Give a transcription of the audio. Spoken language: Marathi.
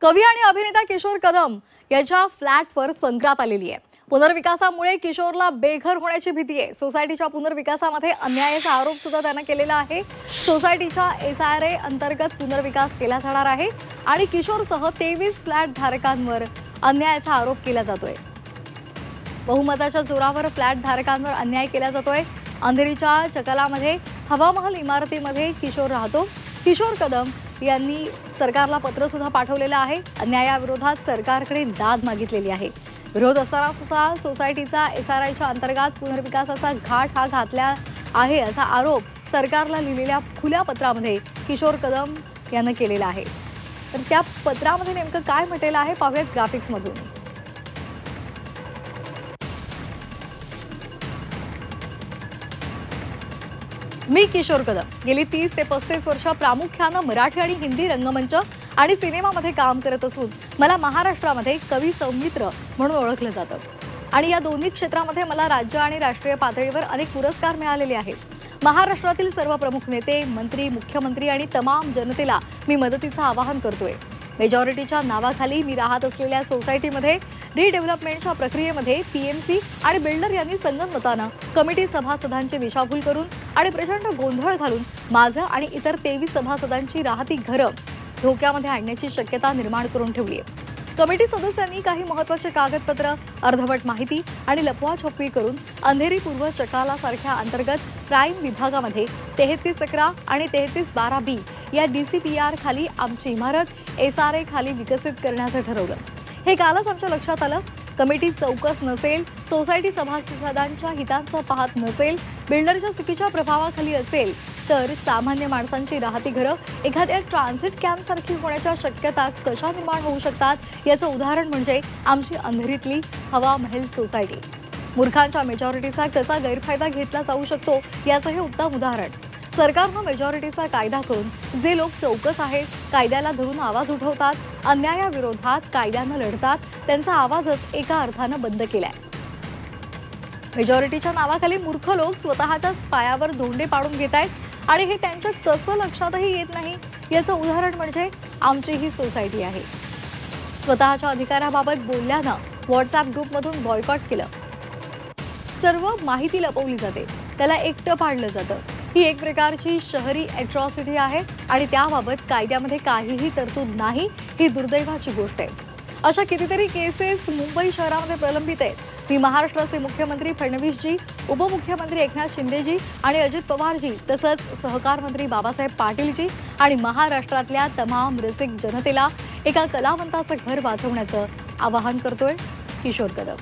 कवी आणि अभिनेता किशोर कदम याच्या फ्लॅटवर संक्रांत आलेली आहे। पुनर्विकासामुळे किशोरला बेघर होण्याची भीती आहे। सोसायटीच्या पुनर्विकासामध्ये अन्यायाचा आरोप सुद्धा त्याने केलेला आहे। सोसायटीच्या SRA अंतर्गत पुनर्विकास केला जाणार आहे आणि किशोरसह 23 फ्लॅट धारकांवर अन्यायाचा आरोप केला जातोय। बहुमताच्या जोरावर फ्लॅट धारकांवर अन्याय केला जातोय। अंधेरीच्या चकलामध्ये हवामहल इमारतीमध्ये किशोर राहतो। किशोर कदम यांनी सरकारला पत्र सुद्धा पाठवलेलं आहे। अन्यायाविरोधात सरकारकडे दाद मागितलेली आहे। विरोध असताना सुद्धा सोसायटीचा SRAच्या अंतर्गत पुनर्विकासाचा घाट हा घातला आहे असा आरोप सरकारला लिहिलेल्या खुल्या पत्रामध्ये किशोर कदम यांनी केलेला आहे। तर त्या पत्रामध्ये नेमकं काय म्हटलेलं आहे पाहूयात ग्राफिक्समधून। मी किशोर कदम गेली 30 ते 35 वर्ष प्रामुख्याने मराठी आणि हिंदी रंगमंच आणि सिनेमामध्ये काम करत असून मला महाराष्ट्रामध्ये कवी सौमित्र म्हणून ओळखलं जातं आणि या दोन्ही क्षेत्रामध्ये मला राज्य आणि राष्ट्रीय पातळीवर अनेक पुरस्कार मिळालेले आहेत। महाराष्ट्रातील सर्व प्रमुख नेते, मंत्री, मुख्यमंत्री आणि तमाम जनतेला मी मदतीचं आवाहन करतोय। मेजॉरिटीच्या नावाखाली मी राहत असलेल्या सोसायटीमध्ये रिडेव्हलपमेंटच्या प्रक्रियेमध्ये PMC आणि बिल्डर यांनी संगनमतानं कमिटी सभासदांची दिशाभूल करून आणि प्रचंड गोंधळ घालून माझं आणि इतर 23 सभासदांची राहती घरं धोक्यामध्ये आणण्याची शक्यता निर्माण करून ठेवली आहे। कमिटी सदस्यांनी काही महत्त्वाचे कागदपत्र, अर्धवट माहिती आणि लपवाछपवी करून अंधेरी पूर्व चकाला सारख्या अंतर्गत प्राईम विभागामध्ये 3311 आणि 3312B या DCPR खाली आमची इमारत SRA खाली विकसित करण्याचं ठरवलं। हे कालच आमच्या लक्षात आलं। कमिटी चौकस नसेल, सोसायटी सभासदांच्या हितांचं पाहत नसेल, बिल्डरच्या चुकीच्या प्रभावाखाली असेल तर सामान्य माणसांची राहती घरं एखाद्या ट्रान्झिट कॅम्पसारखी होण्याच्या शक्यता कशा निर्माण होऊ शकतात याचं उदाहरण म्हणजे आमची अंधेरीतली हवामहल सोसायटी। मूर्खांच्या मेजॉरिटीचा कसा गैरफायदा घेतला जाऊ शकतो याचं हे उत्तम उदाहरण। सरकारनं मेजॉरिटीचा कायदा करून जे लोक चौकस आहेत, कायद्याला धरून आवाज उठवतात, अन्यायाविरोधात कायद्यानं लढतात, त्यांचा आवाजच एका अर्थानं बंद केलाय। मेजॉरिटीच्या नावाखाली मूर्ख लोक स्वतःच्याच पायावर धोंडे पाडून घेत आहेत आणि हे त्यांच्या कसं लक्षातही येत नाही याचं उदाहरण म्हणजे आमची ही सोसायटी आहे। स्वतःच्या अधिकाराबाबत बोलल्यानं व्हॉट्सअप ग्रुपमधून बॉयकॉट केलं, सर्व माहिती लपवली जाते, त्याला एकटं पाडलं जातं। ही एक प्रकारची शहरी अॅट्रॉसिटी आहे आणि त्याबाबत कायद्यामध्ये काहीही तरतूद नाही। ही दुर्दैवाची गोष्ट आहे। अशा कितीतरी केसेस मुंबई शहरामध्ये प्रलंबित आहेत। मी महाराष्ट्राचे मुख्यमंत्री फडणवीसजी, उपमुख्यमंत्री एकनाथ शिंदेजी आणि अजित पवारजी तसंच सहकार मंत्री बाबासाहेब पाटीलजी आणि महाराष्ट्रातल्या तमाम रसिक जनतेला एका कलावंताचं घर वाचवण्याचं आवाहन करतोय किशोर कदम।